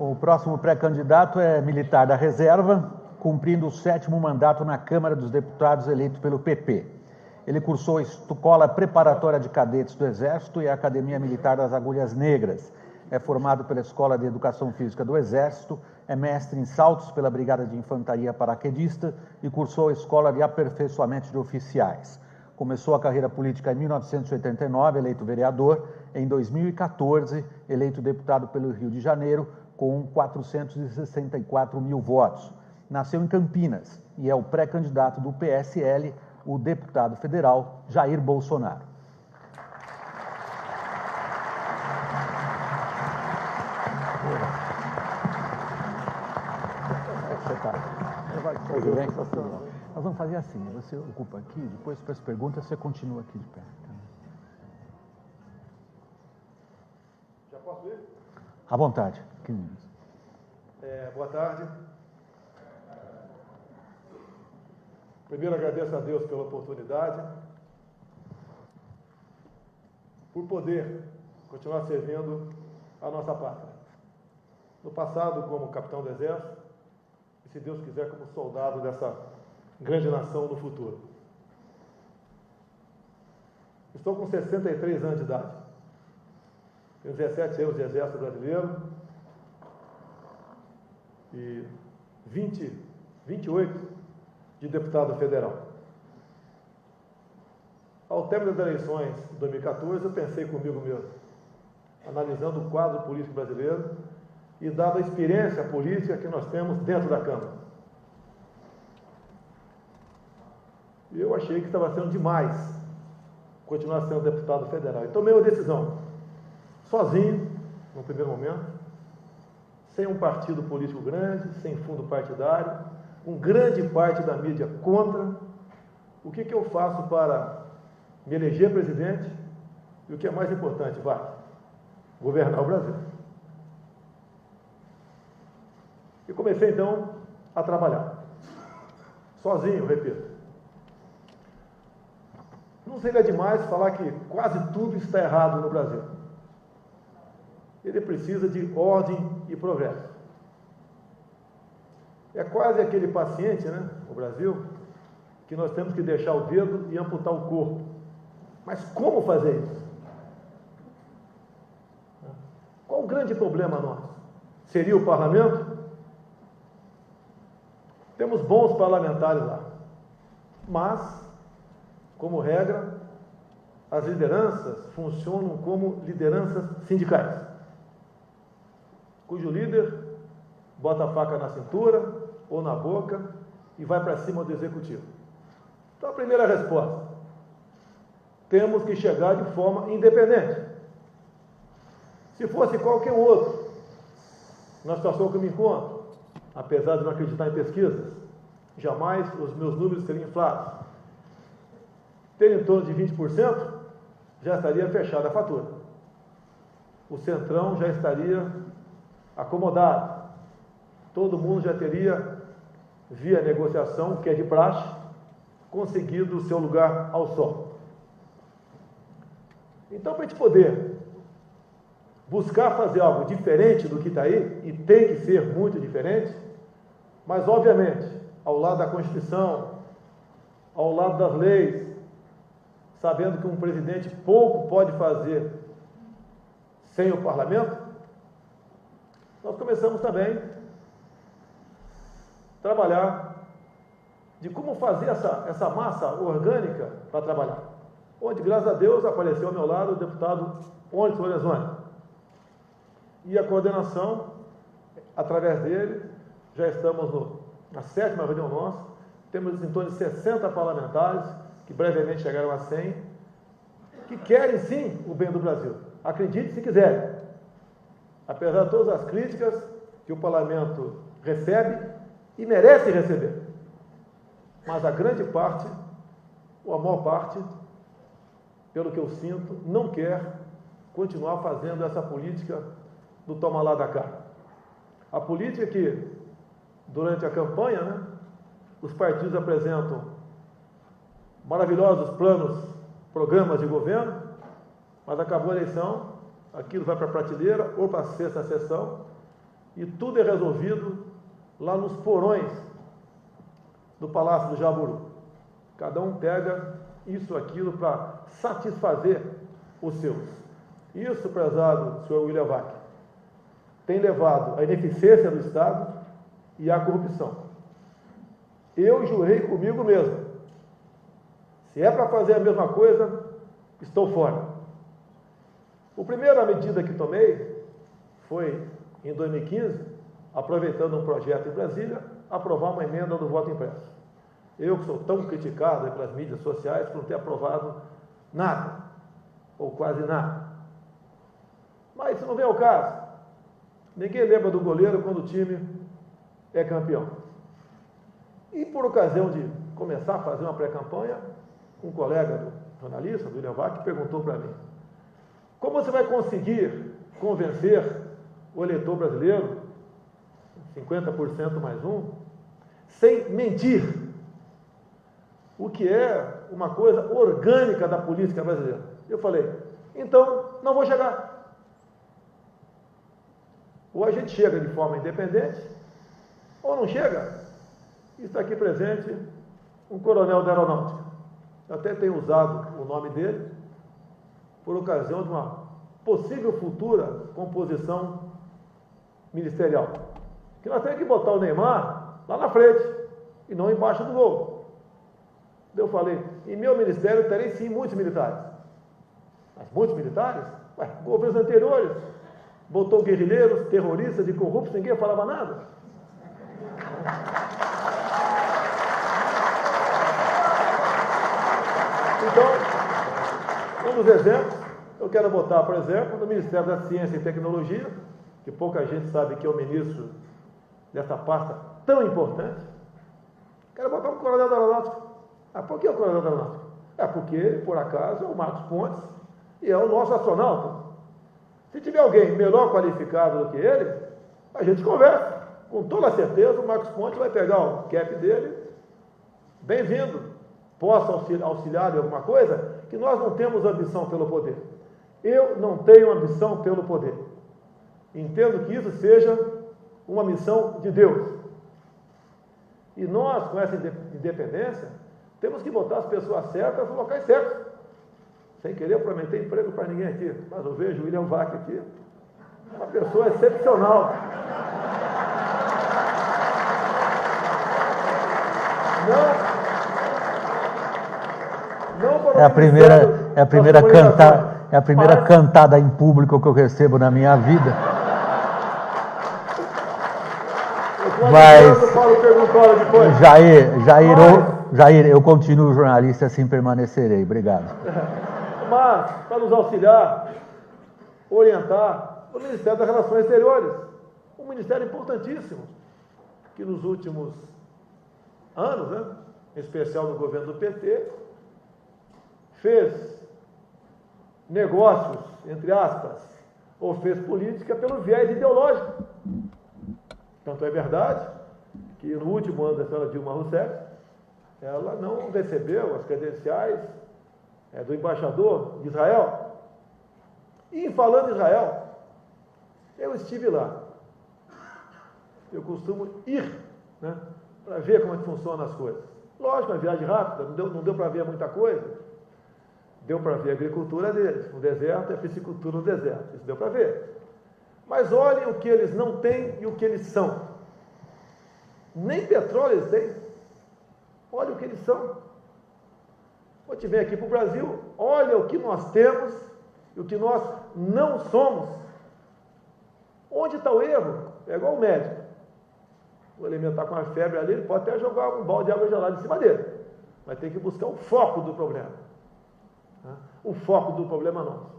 O próximo pré-candidato é militar da reserva, cumprindo o 7º mandato na Câmara dos Deputados, eleito pelo PP. Ele cursou a Escola Preparatória de Cadetes do Exército e a Academia Militar das Agulhas Negras. É formado pela Escola de Educação Física do Exército, é mestre em saltos pela Brigada de Infantaria Paraquedista e cursou a Escola de Aperfeiçoamento de Oficiais. Começou a carreira política em 1989, eleito vereador. Em 2014, eleito deputado pelo Rio de Janeiro, com 464 mil votos. Nasceu em Campinas e é o pré-candidato do PSL, o deputado federal Jair Bolsonaro. Nós vamos fazer assim, você ocupa aqui, depois para as perguntas você continua aqui de pé. Já posso ir? À vontade. Boa tarde. Primeiro agradeço a Deus pela oportunidade, por poder continuar servindo a nossa pátria. No passado como capitão do Exército, e se Deus quiser como soldado dessa grande nação no futuro. Estou com 63 anos de idade. Tenho 17 anos de Exército Brasileiro e 28 de deputado federal. Ao término das eleições de 2014, eu pensei comigo mesmo, analisando o quadro político brasileiro e dada a experiência política que nós temos dentro da Câmara. E eu achei que estava sendo demais continuar sendo deputado federal. E tomei uma decisão, sozinho, no primeiro momento, sem um partido político grande, sem fundo partidário, com grande parte da mídia contra. O que eu faço para me eleger presidente e o que é mais importante, governar o Brasil. E comecei então a trabalhar, sozinho, repito. Não seria demais falar que quase tudo está errado no Brasil. Ele precisa de ordem e progresso. É quase aquele paciente, no Brasil, que nós temos que deixar o dedo e amputar o corpo. Mas como fazer isso? Qual o grande problema nosso? Seria o parlamento? Temos bons parlamentares lá, mas, como regra, as lideranças funcionam como lideranças sindicais, cujo líder bota a faca na cintura ou na boca e vai para cima do executivo. Então, a primeira resposta: temos que chegar de forma independente. Se fosse qualquer outro, na situação que eu me encontro, apesar de não acreditar em pesquisas, jamais os meus números seriam inflados. Ter em torno de 20%, já estaria fechada a fatura. O Centrão já estaria acomodado. Todo mundo já teria, via negociação, que é de praxe, conseguido o seu lugar ao sol. Então, para a gente poder buscar fazer algo diferente do que está aí, e tem que ser muito diferente, mas, obviamente, ao lado da Constituição, ao lado das leis, sabendo que um presidente pouco pode fazer sem o parlamento, nós começamos também a trabalhar de como fazer essa massa orgânica para trabalhar. Onde, graças a Deus, apareceu ao meu lado o deputado Onyx Lorenzoni. E a coordenação, através dele, já estamos na 7ª reunião nossa, temos em torno de 60 parlamentares, que brevemente chegaram a 100, que querem sim o bem do Brasil. Acredite se quiserem. Apesar de todas as críticas que o parlamento recebe e merece receber. Mas a grande parte, ou a maior parte, pelo que eu sinto, não quer continuar fazendo essa política do toma lá da cá. A política que, durante a campanha, os partidos apresentam maravilhosos planos, programas de governo, mas acabou a eleição, aquilo vai para a prateleira ou para a 6ª sessão, e tudo é resolvido lá nos porões do Palácio do Jaburu. Cada um pega isso, aquilo, para satisfazer os seus. Isso, prezado senhor William Vac, tem levado à ineficiência do Estado e à corrupção. Eu jurei comigo mesmo, se é para fazer a mesma coisa, estou fora. A primeira medida que tomei foi, em 2015, aproveitando um projeto em Brasília, aprovar uma emenda do voto impresso. Eu, que sou tão criticado pelas mídias sociais, por não ter aprovado nada, ou quase nada. Mas isso não vem ao caso. Ninguém lembra do goleiro quando o time é campeão. E por ocasião de começar a fazer uma pré-campanha, um colega do jornalista, do William Vac, perguntou para mim: como você vai conseguir convencer o eleitor brasileiro, 50% mais um, sem mentir? O que é uma coisa orgânica da política brasileira. Eu falei, então não vou chegar. Ou a gente chega de forma independente, ou não chega. Está aqui presente um coronel da aeronáutica. Eu até tenho usado o nome dele por ocasião de uma possível futura composição ministerial. Que nós temos que botar o Neymar lá na frente e não embaixo do gol. Eu falei, em meu ministério terei sim muitos militares. Mas muitos militares? Ué, governos anteriores botou guerrilheiros, terroristas e corruptos, ninguém falava nada. Então, um dos exemplos, eu quero botar, por exemplo, no Ministério da Ciência e Tecnologia, que pouca gente sabe que é o ministro dessa pasta tão importante. Quero botar um coronel da aeronáutica. Ah, por que o coronel da aeronáutica? É porque, por acaso, é o Marcos Pontes e é o nosso astronauta. Se tiver alguém melhor qualificado do que ele, a gente conversa. Com toda certeza, o Marcos Pontes vai pegar o cap dele, bem-vindo. Posso auxiliar em alguma coisa? Que nós não temos ambição pelo poder. Eu não tenho ambição pelo poder. Entendo que isso seja uma missão de Deus. E nós, com essa independência, temos que botar as pessoas certas nos locais certos. Sem querer prometer emprego para ninguém aqui. Mas eu vejo o William Vac aqui, uma pessoa excepcional. É a primeira cantada em público que eu recebo na minha vida. Mas, Jair, eu continuo jornalista, assim permanecerei. Obrigado. Mas, para nos auxiliar, orientar, o Ministério das Relações Exteriores, um ministério importantíssimo, que nos últimos anos, né, em especial no governo do PT, fez negócios, entre aspas, ou fez política pelo viés ideológico. Tanto é verdade que no último ano da senhora Dilma Rousseff, ela não recebeu as credenciais do embaixador de Israel. E falando em Israel, eu estive lá. Eu costumo ir, né, para ver como é que funcionam as coisas. Lógico, uma viagem rápida, não deu para ver muita coisa. Deu para ver a agricultura deles, no deserto e a piscicultura no deserto. Isso deu para ver. Mas olhem o que eles não têm e o que eles são. Nem petróleo eles têm. Olha o que eles são. Quando te vem aqui para o Brasil, olha o que nós temos e o que nós não somos. Onde está o erro? É igual o médico. O elemento está com uma febre ali, ele pode até jogar um balde de água gelada em cima dele. Mas tem que buscar o foco do problema. O foco do problema nosso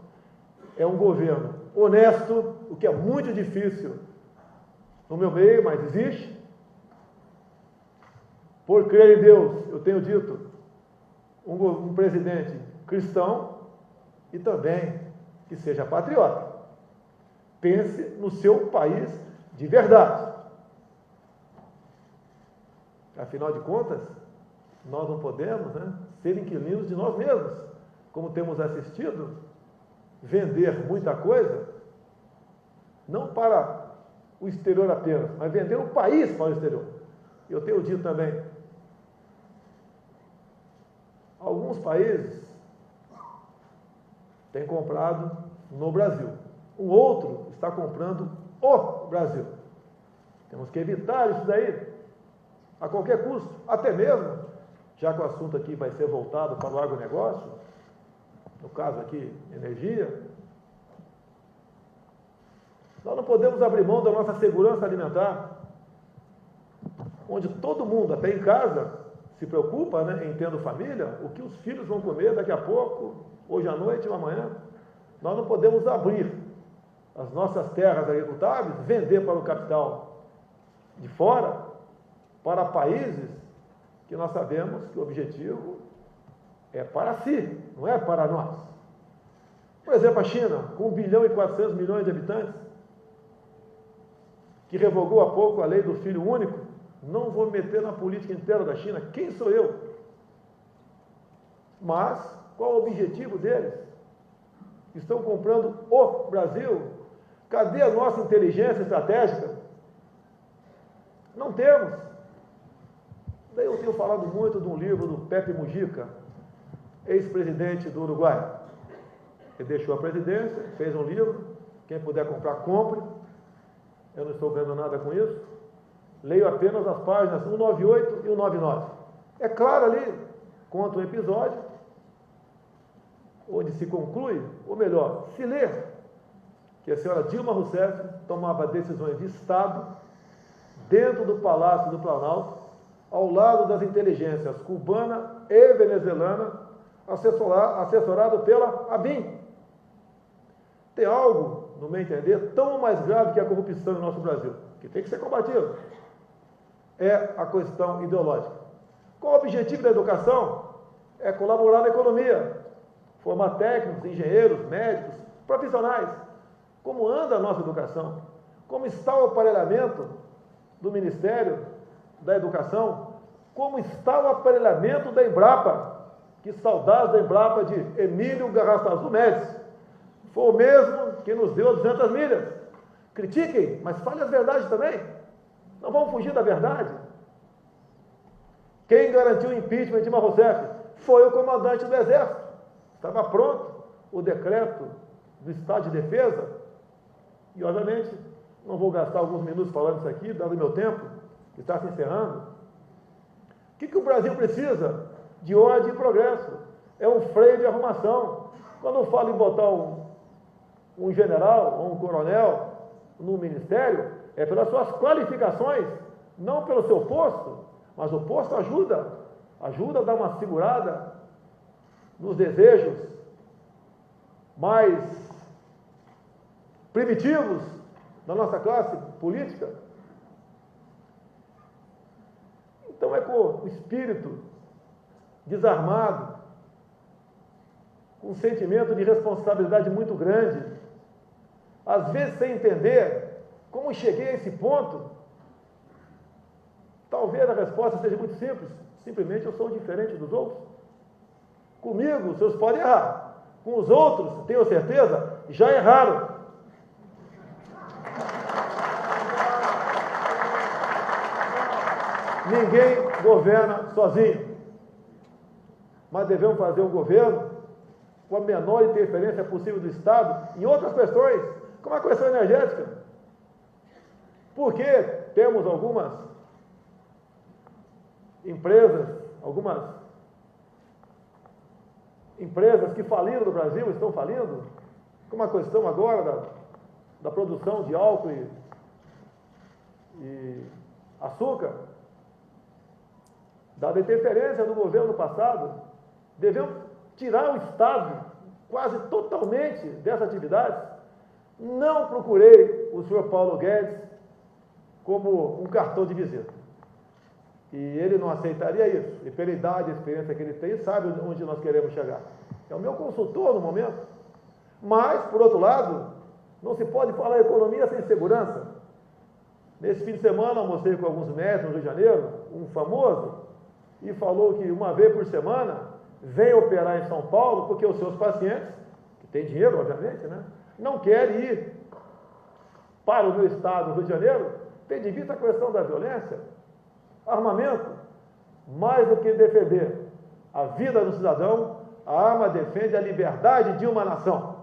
é um governo honesto, o que é muito difícil no meu meio, mas existe. Por crer em Deus, eu tenho dito, um presidente cristão e também que seja patriota. Pense no seu país de verdade. Afinal de contas, nós não podemos, né, ser inquilinos de nós mesmos, como temos assistido, vender muita coisa, não para o exterior apenas, mas vender o país para o exterior. Eu tenho dito também, alguns países têm comprado no Brasil, o outro está comprando o Brasil. Temos que evitar isso daí, a qualquer custo, até mesmo, já que o assunto aqui vai ser voltado para o agronegócio, no caso aqui, energia, nós não podemos abrir mão da nossa segurança alimentar, onde todo mundo, até em casa, se preocupa, né, em tendo família, o que os filhos vão comer daqui a pouco, hoje à noite ou amanhã. Nós não podemos abrir as nossas terras agricultáveis, vender para o capital de fora, para países que nós sabemos que o objetivo é para si, não é para nós. Por exemplo, a China, com 1 bilhão e 400 milhões de habitantes, que revogou há pouco a lei do filho único. Não vou me meter na política inteira da China, quem sou eu? Mas, qual o objetivo deles? Estão comprando o Brasil. Cadê a nossa inteligência estratégica? Não temos. Daí eu tenho falado muito de um livro do Pepe Mujica, ex-presidente do Uruguai. Ele deixou a presidência, fez um livro, quem puder comprar, compre. Eu não estou ganhando nada com isso. Leio apenas as páginas 198 e 199. É claro ali, conta um episódio, onde se conclui, ou melhor, se lê, que a senhora Dilma Rousseff tomava decisões de Estado dentro do Palácio do Planalto, ao lado das inteligências cubana e venezuelana, assessorado pela ABIN. Tem algo, no meu entender, tão mais grave que a corrupção no nosso Brasil, que tem que ser combatido. É a questão ideológica. Qual o objetivo da educação? É colaborar na economia, formar técnicos, engenheiros, médicos, profissionais. Como anda a nossa educação? Como está o aparelhamento do Ministério da Educação? Como está o aparelhamento da Embrapa? Que saudades da Embrapa de Emílio Garrastazu Médici. Foi o mesmo que nos deu 200 milhas. Critiquem, mas fale as verdades também. Não vamos fugir da verdade. Quem garantiu o impeachment de Dilma Rousseff foi o comandante do Exército. Estava pronto o decreto do Estado de Defesa. E, obviamente, não vou gastar alguns minutos falando isso aqui, dado o meu tempo, que está se encerrando. O que o Brasil precisa? De ordem e progresso. É um freio de arrumação. Quando eu falo em botar um general ou um coronel no ministério, é pelas suas qualificações, não pelo seu posto, mas o posto ajuda a dar uma segurada nos desejos mais primitivos da nossa classe política. Então é com o espírito desarmado, com um sentimento de responsabilidade muito grande, às vezes sem entender como cheguei a esse ponto. Talvez a resposta seja muito simples, simplesmente eu sou diferente dos outros. Comigo, os seus podem errar, com os outros, tenho certeza, já erraram. Ninguém governa sozinho, mas devemos fazer um governo com a menor interferência possível do Estado em outras questões, como a questão energética. Porque temos algumas empresas que faliram no Brasil, estão falindo, como a questão agora da produção de álcool e açúcar, dada a interferência do governo passado, devemos tirar o Estado quase totalmente dessa atividade. Não procurei o senhor Paulo Guedes como um cartão de visita. E ele não aceitaria isso. E pela idade e experiência que ele tem, sabe onde nós queremos chegar. É o meu consultor no momento. Mas, por outro lado, não se pode falar economia sem segurança. Nesse fim de semana, almocei com alguns médicos no Rio de Janeiro, um famoso, e falou que uma vez por semana vem operar em São Paulo porque os seus pacientes, que têm dinheiro, obviamente, né, não querem ir para o meu estado, Rio de Janeiro, tem de vista a questão da violência, armamento, mais do que defender a vida do cidadão, a arma defende a liberdade de uma nação.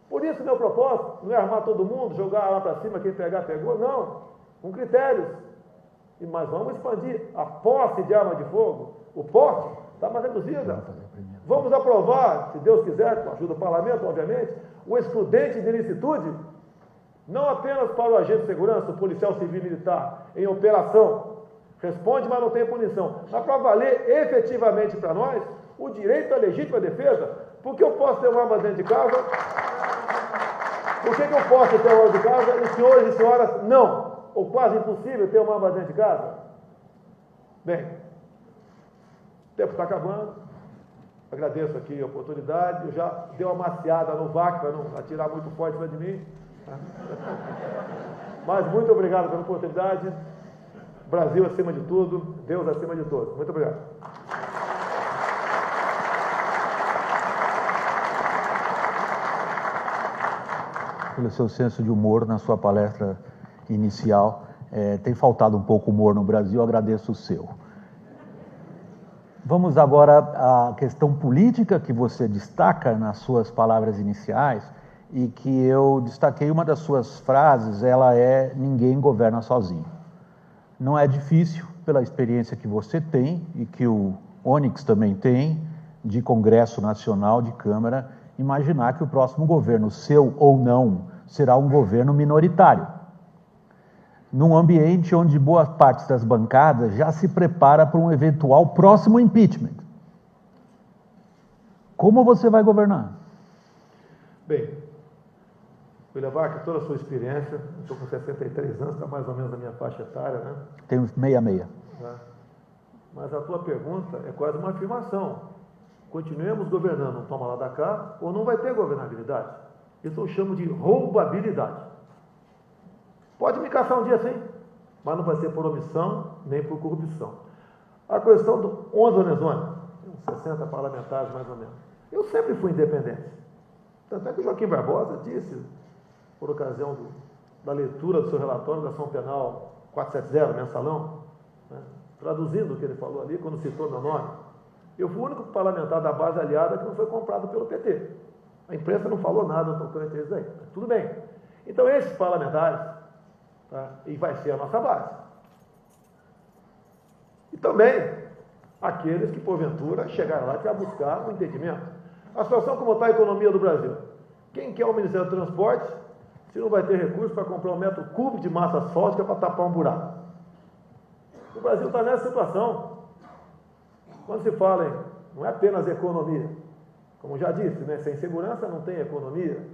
Por isso, meu propósito não é armar todo mundo, jogar a arma para cima, quem pegar, pegou, não, com critérios. Mas vamos expandir a posse de arma de fogo, o porte está mais reduzida. Vamos aprovar, se Deus quiser, com a ajuda do parlamento, obviamente, o excludente de ilicitude, não apenas para o agente de segurança, o policial civil e militar, em operação, responde, mas não tem punição, mas para valer efetivamente para nós o direito à legítima defesa. Porque eu posso ter uma arma dentro de casa? Por que eu posso ter uma arma de casa e senhores e senhoras não? Ou quase impossível ter uma arma dentro de casa? Bem, o tempo está acabando. Agradeço aqui a oportunidade. Eu já dei uma maciada no VAC para não atirar muito forte para de mim. Mas muito obrigado pela oportunidade. Brasil acima de tudo, Deus acima de todos. Muito obrigado. Pelo seu senso de humor na sua palestra inicial, tem faltado um pouco humor no Brasil, agradeço o seu. Vamos agora à questão política que você destaca nas suas palavras iniciais e que eu destaquei uma das suas frases, ela é: ninguém governa sozinho. Não é difícil, pela experiência que você tem e que o Onyx também tem, de Congresso Nacional, de Câmara, imaginar que o próximo governo, seu ou não, será um governo minoritário. Num ambiente onde boa parte das bancadas já se prepara para um eventual próximo impeachment. Como você vai governar? Bem, vou levar aqui toda a sua experiência. Estou com 63 anos, está mais ou menos a minha faixa etária, né? Tenho 66. Mas a tua pergunta é quase uma afirmação. Continuemos governando, não toma lá da cá, ou não vai ter governabilidade. Isso eu chamo de roubabilidade. Pode me caçar um dia sim, mas não vai ser por omissão nem por corrupção. A questão do 11 Lorenzoni, 60 parlamentares mais ou menos. Eu sempre fui independente. Tanto é que o Joaquim Barbosa disse, por ocasião da leitura do seu relatório da ação penal 470, mensalão, né, traduzindo o que ele falou ali, quando citou meu nome, eu fui o único parlamentar da base aliada que não foi comprado pelo PT. A imprensa não falou nada tocante a isso aí. Tudo bem. Então, esses parlamentares, tá, e vai ser a nossa base. E também aqueles que, porventura, chegaram lá para buscar o entendimento. A situação como está a economia do Brasil. Quem quer o Ministério do Transporte, se não vai ter recurso para comprar 1 metro cúbico de massa asfáltica para tapar um buraco? O Brasil está nessa situação. Quando se fala em, não é apenas economia, como já disse, né, sem segurança não tem economia.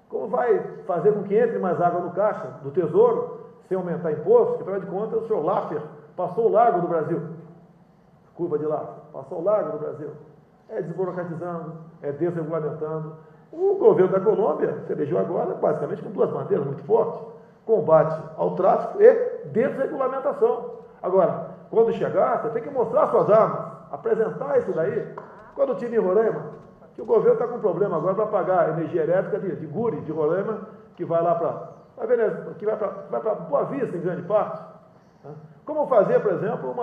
Como vai fazer com que entre mais água no caixa do Tesouro, sem aumentar imposto? Afinal de contas, o senhor Laffer passou o largo do Brasil. Curva de Laffer, passou o largo do Brasil. É desburocratizando, é desregulamentando. O governo da Colômbia se elegeu agora, basicamente, com 2 bandeiras muito fortes: combate ao tráfico e desregulamentação. Agora, quando chegar, você tem que mostrar suas armas, apresentar isso daí. Quando eu tive em Roraima, que o governo está com problema agora para pagar a energia elétrica de Guri, de Roraima, que vai lá para Boa Vista, em grande parte. Né? Como fazer, por exemplo,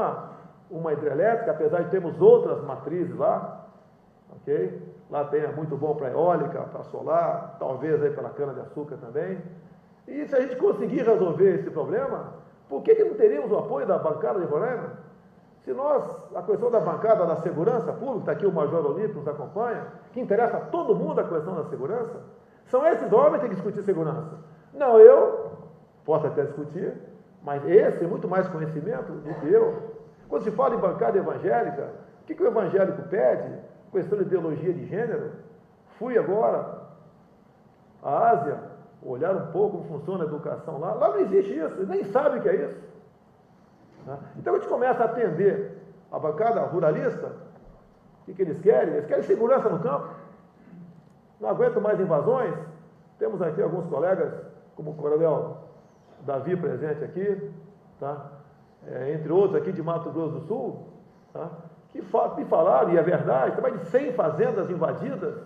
uma hidrelétrica, apesar de termos outras matrizes lá, ok? Lá tem muito bom para eólica, para solar, talvez aí pela cana-de-açúcar também. E se a gente conseguir resolver esse problema, por que não teríamos o apoio da bancada de Roraima? Se nós, a questão da bancada da segurança pública, está aqui o Major Olímpio nos acompanha, que interessa a todo mundo a questão da segurança, são esses homens que têm que discutir segurança. Não, eu posso até discutir, mas esse tem muito mais conhecimento do que eu. Quando se fala em bancada evangélica, o que o evangélico pede? Questão de ideologia de gênero. Fui agora à Ásia, olhar um pouco como funciona a educação lá. Lá não existe isso, nem sabe o que é isso. Então a gente começa a atender a bancada ruralista. O que eles querem? Eles querem segurança no campo. Não aguentam mais invasões. Temos aqui alguns colegas, como o coronel Davi presente aqui, tá? Entre outros aqui de Mato Grosso do Sul, tá? Que me falaram, e é verdade, tem mais de 100 fazendas invadidas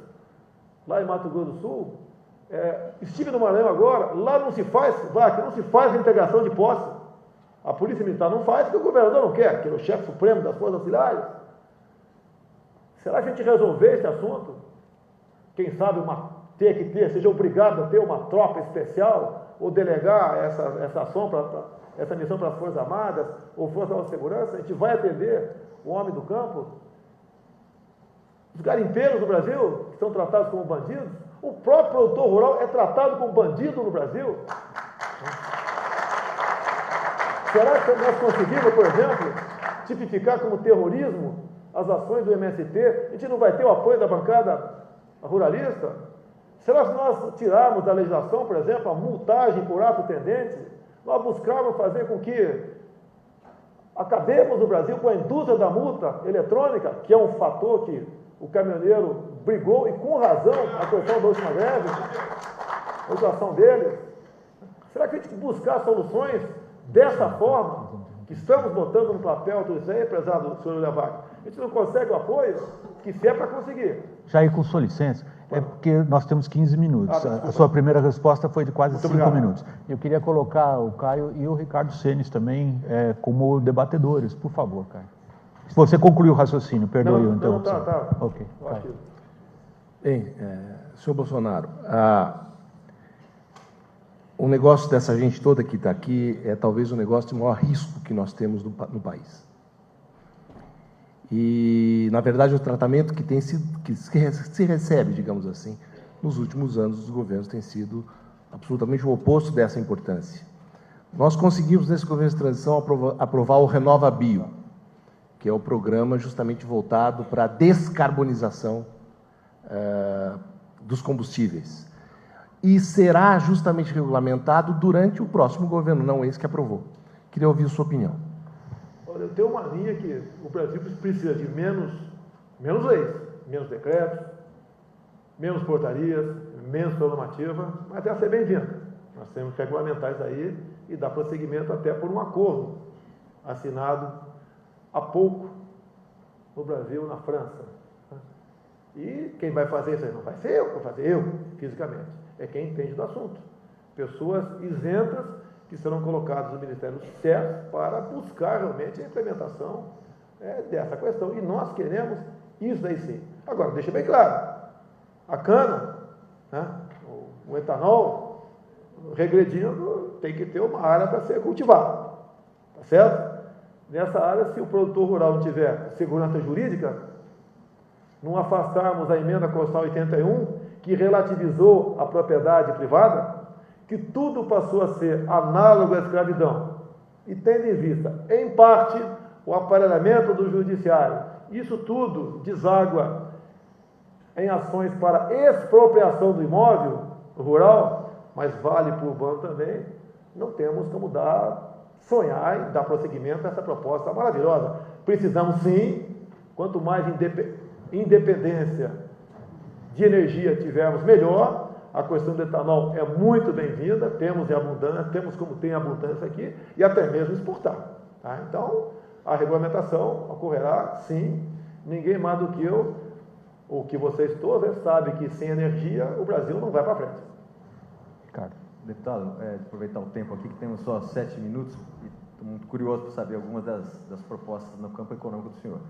lá em Mato Grosso do Sul, Estive no Maranhão agora, lá não se faz, aqui não se faz integração de posse. A Polícia Militar não faz porque o governador não quer, que ele é o chefe supremo das Forças Auxiliares. Será que a gente resolver esse assunto? Quem sabe seja obrigado a ter uma tropa especial ou delegar essa ação, essa missão para as Forças Armadas ou Forças de Segurança? A gente vai atender o homem do campo? Os garimpeiros do Brasil, que são tratados como bandidos, o próprio produtor rural é tratado como bandido no Brasil. Será que nós conseguimos, por exemplo, tipificar como terrorismo as ações do MST? A gente não vai ter o apoio da bancada ruralista? Será que nós tirarmos da legislação, por exemplo, a multagem por ato tendente? Nós buscarmos fazer com que acabemos no Brasil com a indústria da multa eletrônica, que é um fator que o caminhoneiro brigou, e com razão, a questão da última greve, a situação deles. Será que a gente buscar soluções dessa forma, que estamos botando no papel, tudo isso aí, prezado senhor Levac? A gente não consegue o apoio que se é para conseguir. Jair, com sua licença, é porque nós temos 15 minutos. A sua primeira resposta foi de quase 5 minutos. Eu queria colocar o Caio e o Ricardo Senes também como debatedores, por favor, Caio. Se você concluiu o raciocínio, perdoe a interrupção. Tá. Ok. Bem, senhor Bolsonaro, o negócio dessa gente toda que está aqui é talvez o negócio de maior risco que nós temos no país. E, na verdade, o tratamento que se recebe, digamos assim, nos últimos anos dos governos tem sido absolutamente o oposto dessa importância. Nós conseguimos, nesse governo de transição, aprovar o RenovaBio, que é o programa justamente voltado para a descarbonização dos combustíveis. E será justamente regulamentado durante o próximo governo, não esse que aprovou. Queria ouvir a sua opinião. Olha, eu tenho uma linha que o Brasil precisa de menos leis, menos decretos, menos portarias, menos normativa, mas essa é bem-vinda. Nós temos que regulamentar isso aí e dar prosseguimento até por um acordo assinado há pouco no Brasil, na França. E quem vai fazer isso aí? Não vai ser eu, vou fazer eu, fisicamente. É quem entende do assunto. Pessoas isentas que serão colocadas no Ministério certo para buscar realmente a implementação dessa questão. E nós queremos isso daí sim. Agora, deixa bem claro, a cana, o etanol, regredindo, tem que ter uma área para ser cultivado. Tá certo? Nessa área, se o produtor rural não tiver segurança jurídica, não afastarmos a emenda constitucional 81, que relativizou a propriedade privada, que tudo passou a ser análogo à escravidão, e tendo em vista, em parte, o aparelhamento do judiciário, isso tudo deságua em ações para expropriação do imóvel rural, mas vale para o urbano também, não temos como sonhar e dar prosseguimento a essa proposta maravilhosa. Precisamos sim, quanto mais independência de energia tivermos, melhor. A questão do etanol é muito bem-vinda, temos em abundância, temos como tem abundância aqui, e até mesmo exportar. Tá? Então, a regulamentação ocorrerá, sim, ninguém mais do que eu, ou que vocês todos sabem que sem energia o Brasil não vai para frente. Ricardo. Deputado, aproveitar o tempo aqui, que temos só 7 minutos, e estou muito curioso para saber algumas das propostas no campo econômico do senhor.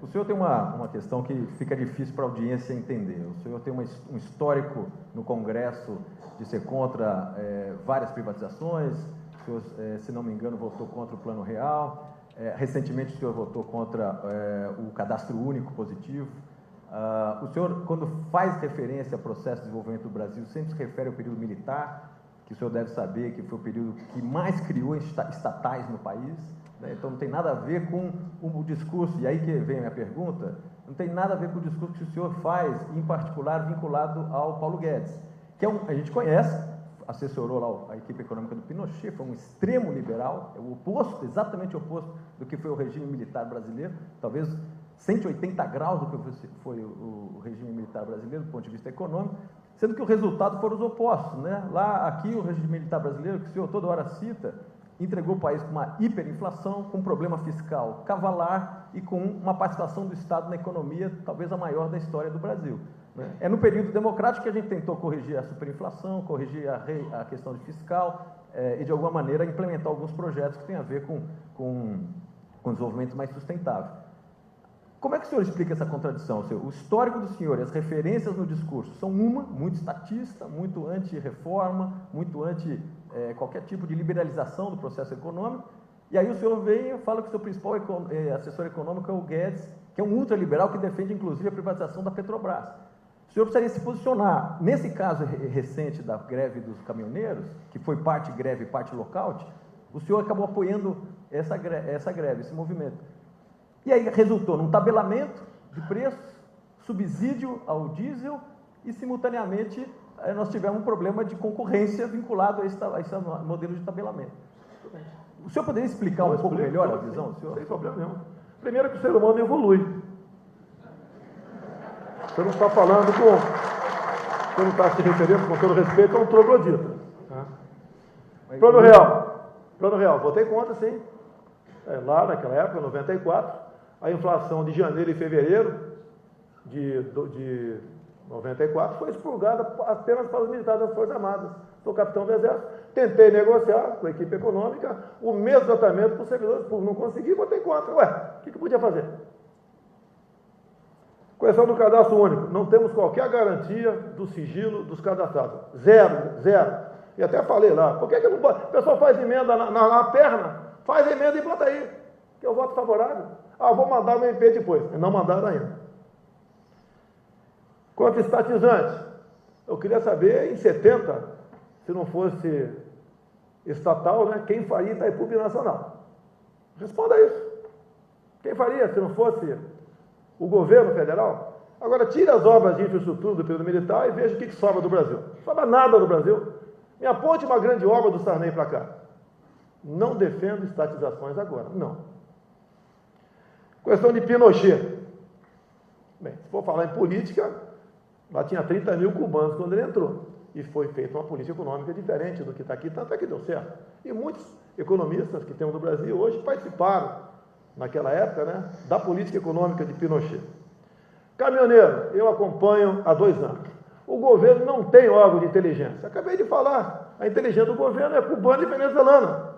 O senhor tem uma questão que fica difícil para a audiência entender. O senhor tem um histórico no Congresso de ser contra várias privatizações. O senhor, se não me engano, votou contra o Plano Real. Recentemente, o senhor votou contra o Cadastro Único Positivo. O senhor, quando faz referência ao processo de desenvolvimento do Brasil, sempre se refere ao período militar, que o senhor deve saber que foi o período que mais criou estatais no país. Então não tem nada a ver com o discurso, e aí que vem a minha pergunta, não tem nada a ver com o discurso que o senhor faz, em particular vinculado ao Paulo Guedes, que a gente conhece, assessorou lá a equipe econômica do Pinochet, foi um extremo liberal, é o oposto, exatamente o oposto do que foi o regime militar brasileiro, talvez 180 graus do que foi o regime militar brasileiro, do ponto de vista econômico, sendo que o resultado foram os opostos, né? Aqui o regime militar brasileiro, que o senhor toda hora cita, entregou o país com uma hiperinflação, com um problema fiscal cavalar e com uma participação do Estado na economia, talvez a maior da história do Brasil. Né? É no período democrático que a gente tentou corrigir a superinflação, corrigir a questão de fiscal e, de alguma maneira, implementar alguns projetos que têm a ver com desenvolvimento mais sustentável. Como é que o senhor explica essa contradição? O histórico do senhor e as referências no discurso são muito estatista, muito anti-reforma, muito anti qualquer tipo de liberalização do processo econômico, e aí o senhor vem e fala que o seu principal assessor econômico é o Guedes, que é um ultraliberal que defende, inclusive, a privatização da Petrobras. O senhor precisaria se posicionar. Nesse caso recente da greve dos caminhoneiros, que foi parte greve e parte lockout, o senhor acabou apoiando essa greve, esse movimento. E aí resultou num tabelamento de preços, subsídio ao diesel e, simultaneamente, nós tivemos um problema de concorrência vinculado a esse modelo de tabelamento. O senhor poderia explicar um pouco melhor a visão, senhor? Sem problema nenhum. Primeiro que o ser humano evolui. Você não está falando você não está se referindo, com todo respeito, a um troglodita. Plano real, votei contra, sim. Lá naquela época, 94, a inflação de janeiro e fevereiro de 94 foi expurgada apenas para os militares das Forças Armadas. Sou capitão do Exército, tentei negociar com a equipe econômica o mesmo tratamento para os servidores públicos. Não consegui, votei contra. Ué, o que podia fazer? Questão do cadastro único. Não temos qualquer garantia do sigilo dos cadastrados. Zero. E até falei lá, por que não bota? O pessoal faz emenda na perna, faz emenda e bota aí, que eu voto favorável. Vou mandar o MP depois. Não mandaram ainda. Quanto estatizante, eu queria saber, em 70, se não fosse estatal, né, quem faria Itaipu Binacional? Responda isso. Quem faria se não fosse o governo federal? Agora, tire as obras de infraestrutura do período militar e veja o que sobra do Brasil. Não sobra nada do Brasil. Me aponte uma grande obra do Sarney para cá. Não defendo estatizações agora, não. Questão de Pinochet. Bem, se for falar em política, lá tinha 30 mil cubanos quando ele entrou. E foi feita uma política econômica diferente do que está aqui, tanto é que deu certo. E muitos economistas que temos no Brasil hoje participaram, naquela época, né, da política econômica de Pinochet. Caminhoneiro, eu acompanho há 2 anos. O governo não tem órgão de inteligência. Acabei de falar, a inteligência do governo é cubana e venezuelana.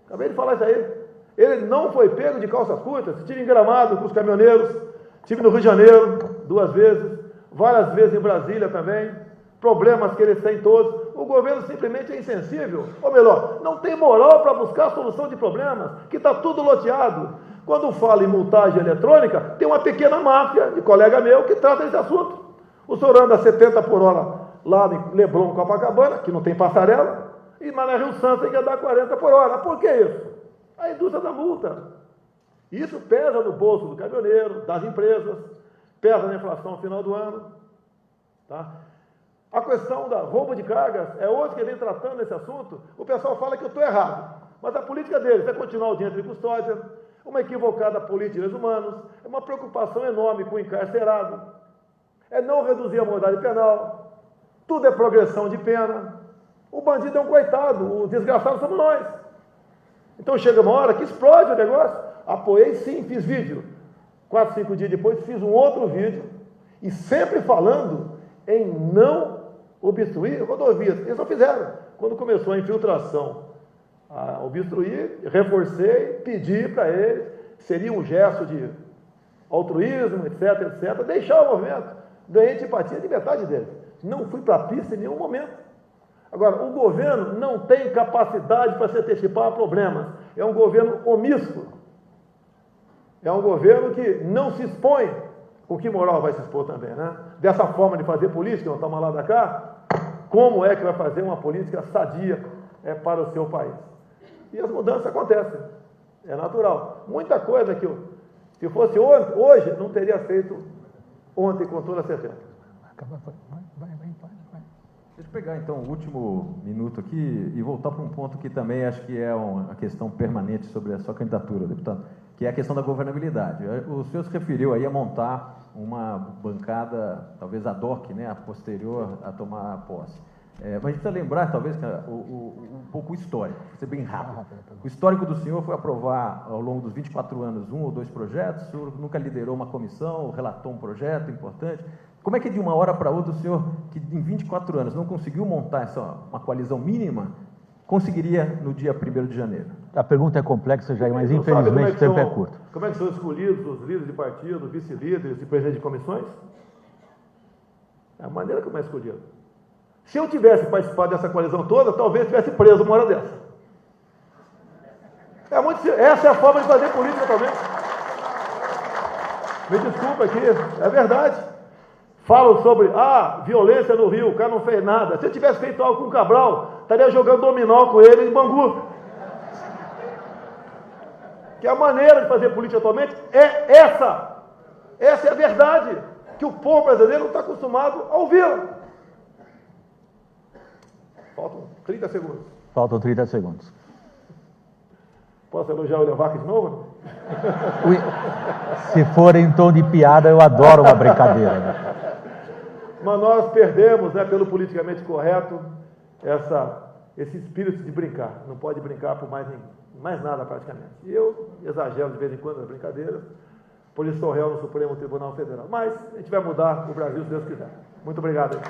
Acabei de falar isso aí. Ele não foi pego de calças curtas. Estive em Gramado com os caminhoneiros, estive no Rio de Janeiro 2 vezes, várias vezes em Brasília também, problemas que eles têm todos. O governo simplesmente é insensível, ou melhor, não tem moral para buscar a solução de problemas, que está tudo loteado. Quando fala em multagem eletrônica, tem uma pequena máfia de colega meu que trata desse assunto. O senhor anda 70 por hora lá em Leblon, Copacabana, que não tem passarela, e na Rio Santos tem que andar 40 por hora. Por que isso? A indústria da multa. Isso pesa no bolso do caminhoneiro, das empresas, pesa na inflação no final do ano. Tá? A questão da roubo de cargas é hoje que vem tratando esse assunto. O pessoal fala que eu estou errado, mas a política deles é continuar a audiência de custódia, uma equivocada política de direitos humanos, é uma preocupação enorme com o encarcerado, é não reduzir a moralidade penal, tudo é progressão de pena. O bandido é um coitado, o desgraçado somos nós. Então chega uma hora que explode o negócio. Apoiei sim, fiz vídeo. 4, 5 dias depois fiz um outro vídeo, e sempre falando em não obstruir rodovias. Eles não fizeram. Quando começou a infiltração, a obstruir, reforcei, pedi para eles, seria um gesto de altruísmo, etc, etc, deixar o movimento. Ganhei antipatia de metade deles. Não fui para a pista em nenhum momento. Agora, o governo não tem capacidade para se antecipar a problemas. É um governo omisso. É um governo que não se expõe. O que moral vai se expor também, né? Dessa forma de fazer política, não toma lá da cá, como é que vai fazer uma política sadia para o seu país? E as mudanças acontecem. É natural. Muita coisa que se fosse hoje, não teria feito ontem com toda certeza. Deixa eu pegar, então, o último minuto aqui e voltar para um ponto que também acho que é uma questão permanente sobre a sua candidatura, deputado, que é a questão da governabilidade. O senhor se referiu aí a montar uma bancada, talvez ad hoc, né, a posterior a tomar a posse. Mas a gente precisa lembrar, talvez, um pouco o histórico, vou ser bem rápido. O histórico do senhor foi aprovar, ao longo dos 24 anos, 1 ou 2 projetos, o senhor nunca liderou uma comissão, relatou um projeto importante. Como é que de uma hora para outra o senhor, que em 24 anos não conseguiu montar uma coalizão mínima, conseguiria no dia 1º de janeiro? A pergunta é complexa, Jair, mas infelizmente o tempo é curto. Como é que são escolhidos os líderes de partido, vice-líderes e presidentes de comissões? É a maneira como é escolhido. Se eu tivesse participado dessa coalizão toda, talvez tivesse preso uma hora dessa. Essa é a forma de fazer política também. Me desculpa aqui, é verdade. Falam sobre, violência no Rio, o cara não fez nada. Se eu tivesse feito algo com o Cabral, estaria jogando dominó com ele em Bangu. Que a maneira de fazer política atualmente é essa. Essa é a verdade, que o povo brasileiro não está acostumado a ouvir. Faltam 30 segundos. Faltam 30 segundos. Posso elogiar o Levac de novo? Se for em tom de piada, eu adoro uma brincadeira. Né? Mas nós perdemos, pelo politicamente correto, esse espírito de brincar. Não pode brincar por mais nada praticamente. E eu exagero de vez em quando nas brincadeiras, por isso sou réu no Supremo Tribunal Federal. Mas a gente vai mudar o Brasil se Deus quiser. Muito obrigado. Aí.